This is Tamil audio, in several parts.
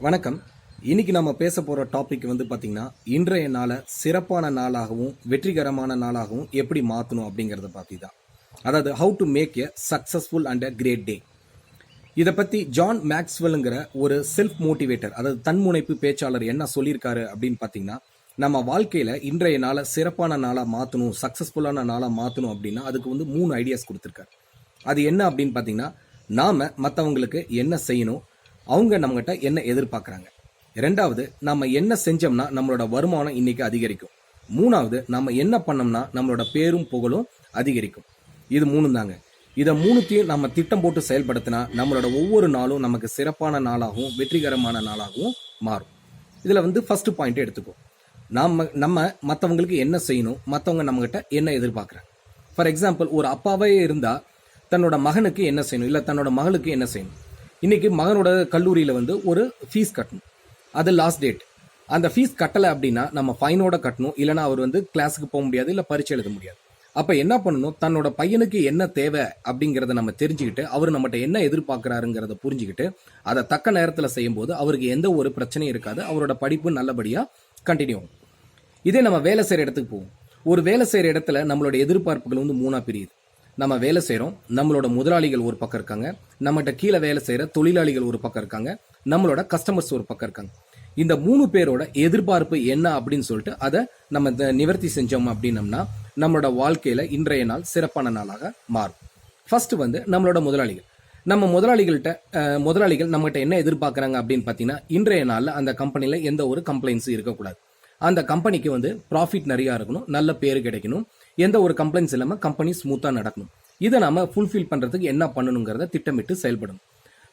வணக்கம். இன்னைக்கு நம்ம பேச போற டாபிக் பாத்தீங்கன்னா, இன்றைய நாளை சிறப்பான நாளாகவும் வெற்றிகரமான நாளாகவும் எப்படி மாற்றணும் அப்படிங்கிறத பற்றி தான். அதாவது how to make a successful and a great day. இதை பற்றி ஜான் மேக்ஸ்வெல்ங்கிற ஒரு செல்ஃப் மோட்டிவேட்டர், அதாவது தன்முனைப்பு பேச்சாளர் என்ன சொல்லியிருக்காரு அப்படின்னு பார்த்தீங்கன்னா, நம்ம வாழ்க்கையில் இன்றைய நாளை சிறப்பான நாளாக மாற்றணும், சக்ஸஸ்ஃபுல்லான நாளாக மாற்றணும் அப்படின்னா அதுக்கு 3 ஐடியாஸ் கொடுத்துருக்காரு. அது என்ன அப்படின்னு பார்த்தீங்கன்னா, நாம் மற்றவங்களுக்கு என்ன செய்யணும், அவங்க நம்மகிட்ட என்ன எதிர்பார்க்குறாங்க. ரெண்டாவது, நம்ம என்ன செஞ்சோம்னா நம்மளோட வருமானம் இன்னைக்கு அதிகரிக்கும். மூணாவது, நம்ம என்ன பண்ணோம்னா நம்மளோட பேரும் புகழும் அதிகரிக்கும். இது 3 தாங்க. இதை 3த்தையும் நம்ம திட்டம் போட்டு செயல்படுத்தினா நம்மளோட ஒவ்வொரு நாளும் நமக்கு சிறப்பான நாளாகவும் வெற்றிகரமான நாளாகவும் மாறும். இதில் ஃபர்ஸ்ட் பாயிண்ட் எடுத்துக்கோ. நம்ம மற்றவங்களுக்கு என்ன செய்யணும், மற்றவங்க நம்மகிட்ட என்ன எதிர்பார்க்குறாங்க. ஃபார் எக்ஸாம்பிள், ஒரு அப்பாவே இருந்தால் தன்னோட மகனுக்கு என்ன செய்யணும், இல்லை தன்னோட மகளுக்கு என்ன செய்யணும். இன்னைக்கு மகனோட கல்லூரியில் ஒரு ஃபீஸ் கட்டணும், அது லாஸ்ட் டேட். அந்த ஃபீஸ் கட்டலை அப்படின்னா நம்ம ஃபைனோட கட்டணும், இல்லைனா அவர் கிளாஸுக்கு போக முடியாது, இல்லை பரீட்சை எழுத முடியாது. அப்போ என்ன பண்ணணும், தன்னோட பையனுக்கு என்ன தேவை அப்படிங்கிறத நம்ம தெரிஞ்சுக்கிட்டு அவர் நம்மகிட்ட என்ன எதிர்பார்க்குறாருங்கிறத புரிஞ்சுக்கிட்டு அதை தக்க நேரத்தில் செய்யும்போது அவருக்கு எந்த ஒரு பிரச்சனையும் இருக்காது, அவரோட படிப்பு நல்லபடியாக கண்டினியூ ஆகும். இதே நம்ம வேலை செய்கிற இடத்துக்கு போவோம். ஒரு வேலை செய்கிற இடத்துல நம்மளோட எதிர்பார்ப்புகள் 3ஆக பிரியுது. நம்ம வேலை செய்கிறோம், நம்மளோட முதலாளிகள் ஒரு பக்கம் இருக்காங்க, நம்மகிட்ட கீழே வேலை செய்கிற தொழிலாளிகள் ஒரு பக்கம் இருக்காங்க, நம்மளோட கஸ்டமர்ஸ் ஒரு பக்கம் இருக்காங்க. இந்த 3 பேரோட எதிர்பார்ப்பு என்ன அப்படின்னு சொல்லிட்டு அதை நம்ம நிவர்த்தி செஞ்சோம் அப்படின்னம்னா நம்மளோட வாழ்க்கையில இன்றைய நாள் சிறப்பான நாளாக மாறும். ஃபர்ஸ்ட் நம்மளோட முதலாளிகள். நம்ம முதலாளிகள் நம்மகிட்ட என்ன எதிர்பார்க்குறாங்க அப்படின்னு பார்த்தீங்கன்னா, இன்றைய நாளில் அந்த கம்பெனியில் எந்த ஒரு கம்ப்ளைண்ட்ஸும் இருக்கக்கூடாது. அந்த கம்பெனிக்கு ப்ராஃபிட் நிறையா இருக்கணும், நல்ல பேர் கிடைக்கணும், எந்த ஒரு கம்ப்ளைண்ட்ஸ் இல்லாமல் கம்பெனி ஸ்மூத்தாக நடக்கணும். இதை நம்ம ஃபுல்ஃபில் பண்ணுறதுக்கு என்ன பண்ணணுங்கிறத திட்டமிட்டு செயல்படணும்.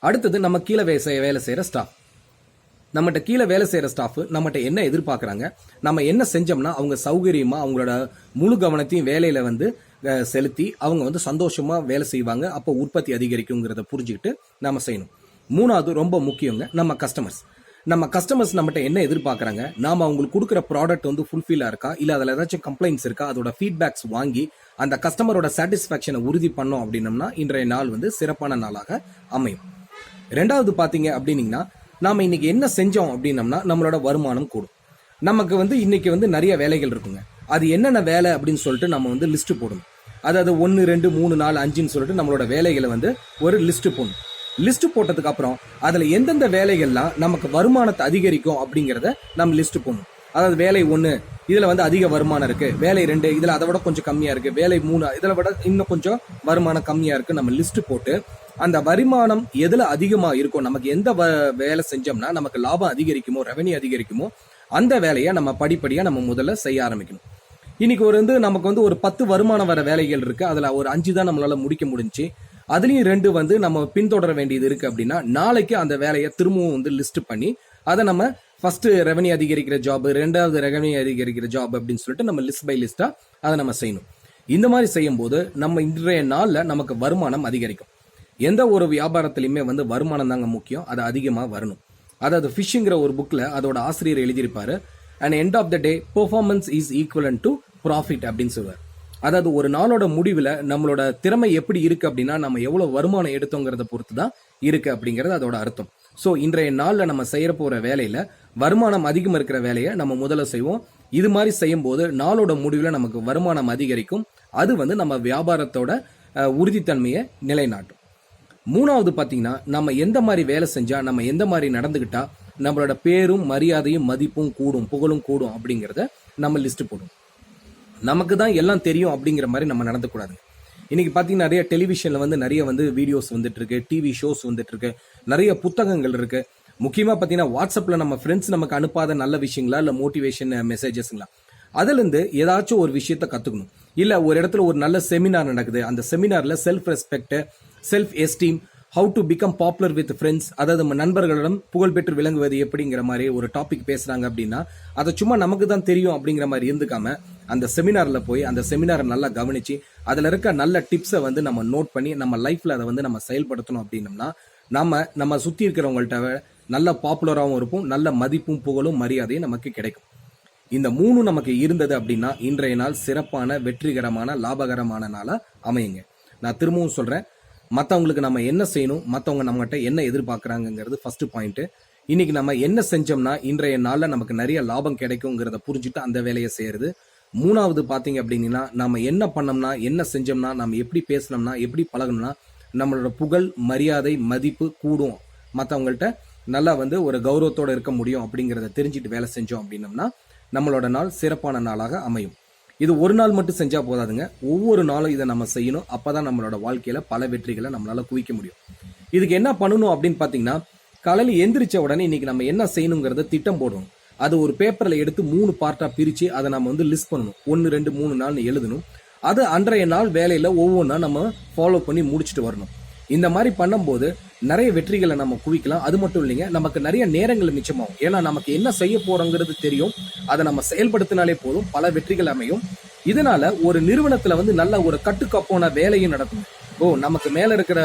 அடுத்தது, நம்ம கீழே வேலை செய்கிற ஸ்டாஃப். நம்மகிட்ட கீழே வேலை செய்கிற ஸ்டாஃப் நம்மகிட்ட என்ன எதிர்பார்க்குறாங்க, நம்ம என்ன செஞ்சோம்னா அவங்க சௌகரியமாக அவங்களோட முழு கவனத்தையும் வேலையில் செலுத்தி அவங்க சந்தோஷமாக வேலை செய்வாங்க, அப்போ உற்பத்தி அதிகரிக்குங்கிறத புரிஞ்சுக்கிட்டு நம்ம செய்யணும். மூணாவது, ரொம்ப முக்கியங்க, நம்ம கஸ்டமர்ஸ் நம்மகிட்ட என்ன எதிர்பார்க்குறாங்க, நாம் அவங்களுக்கு கொடுக்குற ப்ராடக்ட் ஃபுல்ஃபில்லாக இருக்கா, இல்லை அதில் ஏதாச்சும் கம்ப்ளைண்ட்ஸ் இருக்கா, அதோட ஃபீட்பேக்ஸ் வாங்கி அந்த கஸ்டமரோட சாட்டிஸ்ஃபேக்ஷனை உறுதி பண்ணோம் அப்படின்னம்னா இன்றைய நாள் சிறப்பான நாளாக அமையும். ரெண்டாவது பார்த்தீங்க அப்படின்னீங்கன்னா, நாம் இன்னைக்கு என்ன செஞ்சோம் அப்படின்னம்னா நம்மளோட வருமானம் கூடும். நமக்கு இன்னைக்கு நிறைய வேலைகள் இருக்குங்க. அது என்னென்ன வேலை அப்படின்னு சொல்லிட்டு நம்ம லிஸ்ட் போடணும். அதாவது 1, 2, 3, 4, 5ன்னு சொல்லிட்டு நம்மளோட வேலைகளை ஒரு லிஸ்ட் போடணும். லிஸ்ட் போட்டதுக்கு அப்புறம் அதுல எந்தெந்த வேலைகள்லாம் நமக்கு வருமானத்தை அதிகரிக்கும் அப்படிங்கிறத நம்ம லிஸ்ட் போடணும். அதாவது வேலை 1 இதுல அதிக வருமானம் இருக்கு, வேலை 2 இதுல அதை விட கொஞ்சம் கம்மியா இருக்கு, வேலை 3 இதுல விட இன்னும் கொஞ்சம் வருமானம் கம்மியா இருக்கு. நம்ம லிஸ்ட் போட்டு அந்த வருமானம் எதுல அதிகமா இருக்கும், நமக்கு எந்த வேலை செஞ்சோம்னா நமக்கு லாபம் அதிகரிக்குமோ, ரெவன்யூ அதிகரிக்குமோ, அந்த வேலையை நம்ம படிப்படியா நம்ம முதல்ல செய்ய ஆரம்பிக்கணும். இன்னைக்கு நமக்கு ஒரு 10 வருமானம் வர வேலைகள் இருக்கு, அதுல ஒரு 5 தான் நம்மளால முடிக்க முடிஞ்சு, அதுலயும் 2 நம்ம பின்தொடர வேண்டியது இருக்கு. அப்படின்னா நாளைக்கு அந்த வேலையை திரும்பவும் லிஸ்ட் பண்ணி அதை நம்ம ஃபர்ஸ்ட் ரெவன்யூ அதிகரிக்கிற ஜாப், 2வது ரெவன்யூ அதிகரிக்கிற ஜாப் அப்படின்னு சொல்லிட்டு நம்ம லிஸ்ட் பை லிஸ்டா அதை நம்ம செய்யணும். இந்த மாதிரி செய்யும் போது நம்ம இன்றைய நாள்ல நமக்கு வருமானம் அதிகரிக்கும். எந்த ஒரு வியாபாரத்திலையுமே வருமானம் தாங்க முக்கியம், அது அதிகமா வரணும். அதாவது ஃபிஷ்ங்கிற ஒரு புக்ல அதோட ஆசிரியர் எழுதியிருப்பாரு, and end of the day performance is equivalent to profit அப்படின்னு சொல்லுவார். அதாவது ஒரு நாளோட முடிவில் நம்மளோட திறமை எப்படி இருக்கு அப்படின்னா நம்ம எவ்வளவு வருமானம் எடுத்தோங்கிறத பொறுத்து தான் இருக்கு அப்படிங்கிறது அதோட அர்த்தம். ஸோ இன்றைய நாளில் நம்ம செய்ய போற வேலையில வருமானம் அதிகம் இருக்கிற வேலையை நம்ம முதல்ல செய்வோம். இது மாதிரி செய்யும் போது நாளோட முடிவில் நமக்கு வருமானம் அதிகரிக்கும். அது நம்ம வியாபாரத்தோட உறுதித்தன்மையை நிலைநாட்டும். மூணாவது பார்த்தீங்கன்னா, நம்ம எந்த மாதிரி வேலை செஞ்சா, நம்ம எந்த மாதிரி நடந்துகிட்டா நம்மளோட பேரும் மரியாதையும் மதிப்பும் கூடும், புகழும் கூடும் அப்படிங்கிறத நம்ம லிஸ்ட் போடும். நமக்கு தான் எல்லாம் தெரியும் அப்படிங்கிற மாதிரி நம்ம நடந்துக்கூடாது. இன்னைக்கு பார்த்தீங்கன்னா நிறைய டெலிவிஷன்ல நிறைய வீடியோஸ் வந்துட்டு இருக்கு, டிவி ஷோஸ் வந்துட்டு இருக்கு, நிறைய புத்தகங்கள் இருக்கு. முக்கியமாக பார்த்தீங்கன்னா வாட்ஸ்அப்ல நம்ம ஃப்ரெண்ட்ஸ் நமக்கு அனுப்பாத நல்ல விஷயங்களா, இல்லை மோட்டிவேஷன் மெசேஜஸ்ங்களா, அதுலேருந்து ஏதாச்சும் ஒரு விஷயத்த கற்றுக்கணும். இல்லை ஒரு இடத்துல ஒரு நல்ல செமினார் நடக்குது, அந்த செமினார்ல self respect, self esteem, how to become popular with friends, அதாவது நம்ம நண்பர்களிடம் புகழ்பெற்று விளங்குவது எப்படிங்கிற மாதிரி ஒரு டாபிக் பேசுறாங்க அப்படின்னா அதை சும்மா நமக்கு தான் தெரியும் அப்படிங்கிற மாதிரி இருந்துக்காம அந்த செமினார்ல போய் அந்த செமினாரை நல்லா கவனிச்சு அதுல இருக்க நல்ல டிப்ஸை நம்ம நோட் பண்ணி நம்ம லைஃப்ல அதை நம்ம செயல்படுத்தணும் அப்படின்னம்னா நம்ம சுத்தி இருக்கிறவங்கள்ட்ட நல்ல பாப்புலராகவும் இருப்போம், நல்ல மதிப்பும் புகழும் மரியாதையும் நமக்கு கிடைக்கும். இந்த 3 நமக்கு இருந்தது அப்படின்னா இன்றைய நாள் சிறப்பான வெற்றிகரமான லாபகரமான நாளா அமையுங்க. நான் திரும்பவும் சொல்றேன், மற்றவங்களுக்கு நம்ம என்ன செய்யணும், மற்றவங்க நம்மகிட்ட என்ன எதிர்பார்க்குறாங்கிறது ஃபர்ஸ்ட் பாயிண்ட். இன்னைக்கு நம்ம என்ன செஞ்சோம்னா இன்றைய நாள்ல நமக்கு நிறைய லாபம் கிடைக்குங்கிறத புரிஞ்சுட்டு அந்த வேலையை செய்யறது. மூணாவது பாத்தீங்க அப்படின்னா நம்ம என்ன பண்ணோம்னா என்ன செஞ்சோம்னா நம்ம எப்படி பேசணும்னா எப்படி பழகணும்னா நம்மளோட புகழ் மரியாதை மதிப்பு கூடும், மற்றவங்கள்ட்ட நல்லா ஒரு கௌரவத்தோட இருக்க முடியும் அப்படிங்கிறத தெரிஞ்சுட்டு வேலை செஞ்சோம் அப்படின்னம்னா நம்மளோட நாள் சிறப்பான நாளாக அமையும். இது ஒரு நாள் மட்டும் செஞ்சா போதாதுங்க, ஒவ்வொரு நாளும் இதை நம்ம செய்யணும். அப்பதான் நம்மளோட வாழ்க்கையில பல வெற்றிகளை நம்மளால குவிக்க முடியும். இதுக்கு என்ன பண்ணணும் அப்படின்னு பாத்தீங்கன்னா, காலையில எந்திரிச்ச உடனே இன்னைக்கு நம்ம என்ன செய்யணுங்கிறத திட்டம் போடணும். அது ஒரு பேப்பர்ல எடுத்து 3 பார்ட்டா பிரிச்சு அதை நம்ம லிஸ்ட் பண்ணணும். 1 2 3 4 எழுதணும். அது அன்றைய நாள் வேலையில ஒவ்வொன்றா நம்ம ஃபாலோ பண்ணி முடிச்சுட்டு வரணும். இந்த மாதிரி பண்ணும்போது நிறைய வெற்றிகளை நம்ம குவிக்கலாம். அது மட்டும் இல்லைங்க, நமக்கு நிறைய நேரங்கள் மிச்சமாகும். ஏன்னா நமக்கு என்ன செய்ய போறோங்கிறது தெரியும். அதை நம்ம செயல்படுத்தினாலே போதும், பல வெற்றிகள் அமையும். இதனால ஒரு நிறுவனத்துல நல்ல ஒரு கட்டுக்கோப்பான வேலையும் நடக்கும். நமக்கு மேல இருக்கிற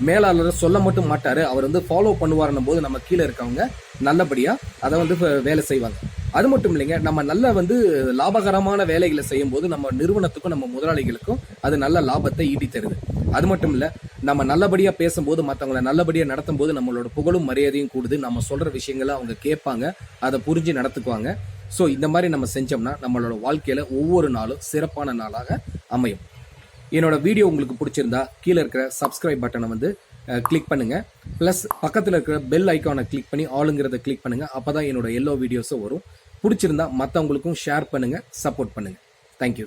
மேலாளர் சொல்ல மட்டும் மாட்டாரு, அவர் ஃபாலோ பண்ணுவாருன்னும் போது நம்ம கீழே இருக்கவங்க நல்லபடியா அதை வேலை செய்வாங்க. அது மட்டும் இல்லைங்க, நம்ம நல்ல லாபகரமான வேலைகளை செய்யும் போது நம்ம நிறுவனத்துக்கும் நம்ம முதலாளிகளுக்கும் அது நல்ல லாபத்தை ஈட்டி தருது. அது மட்டும் இல்ல, நம்ம நல்லபடியா பேசும்போது மற்றவங்களை நல்லபடியா நடத்தும் போது நம்மளோட புகழும் மரியாதையும் கூடுது. நம்ம சொல்ற விஷயங்களை அவங்க கேட்பாங்க, அதை புரிஞ்சு நடத்துக்குவாங்க. ஸோ இந்த மாதிரி நம்ம செஞ்சோம்னா நம்மளோட வாழ்க்கையில ஒவ்வொரு நாளும் சிறப்பான நாளாக அமையும். என்னோட வீடியோ உங்களுக்கு பிடிச்சிருந்தா கீழே இருக்கிற சப்ஸ்கிரைப் பட்டனை கிளிக் பண்ணுங்க. பிளஸ் பக்கத்தில் இருக்கிற பெல் ஐக்கானை கிளிக் பண்ணி ஆளுங்கிறத கிளிக் பண்ணுங்க. அப்பதான் என்னோட எல்லா வீடியோஸும் வரும். பிடிச்சிருந்தா மற்றவங்களுக்கும் ஷேர் பண்ணுங்க, சப்போர்ட் பண்ணுங்க. தேங்க்யூ.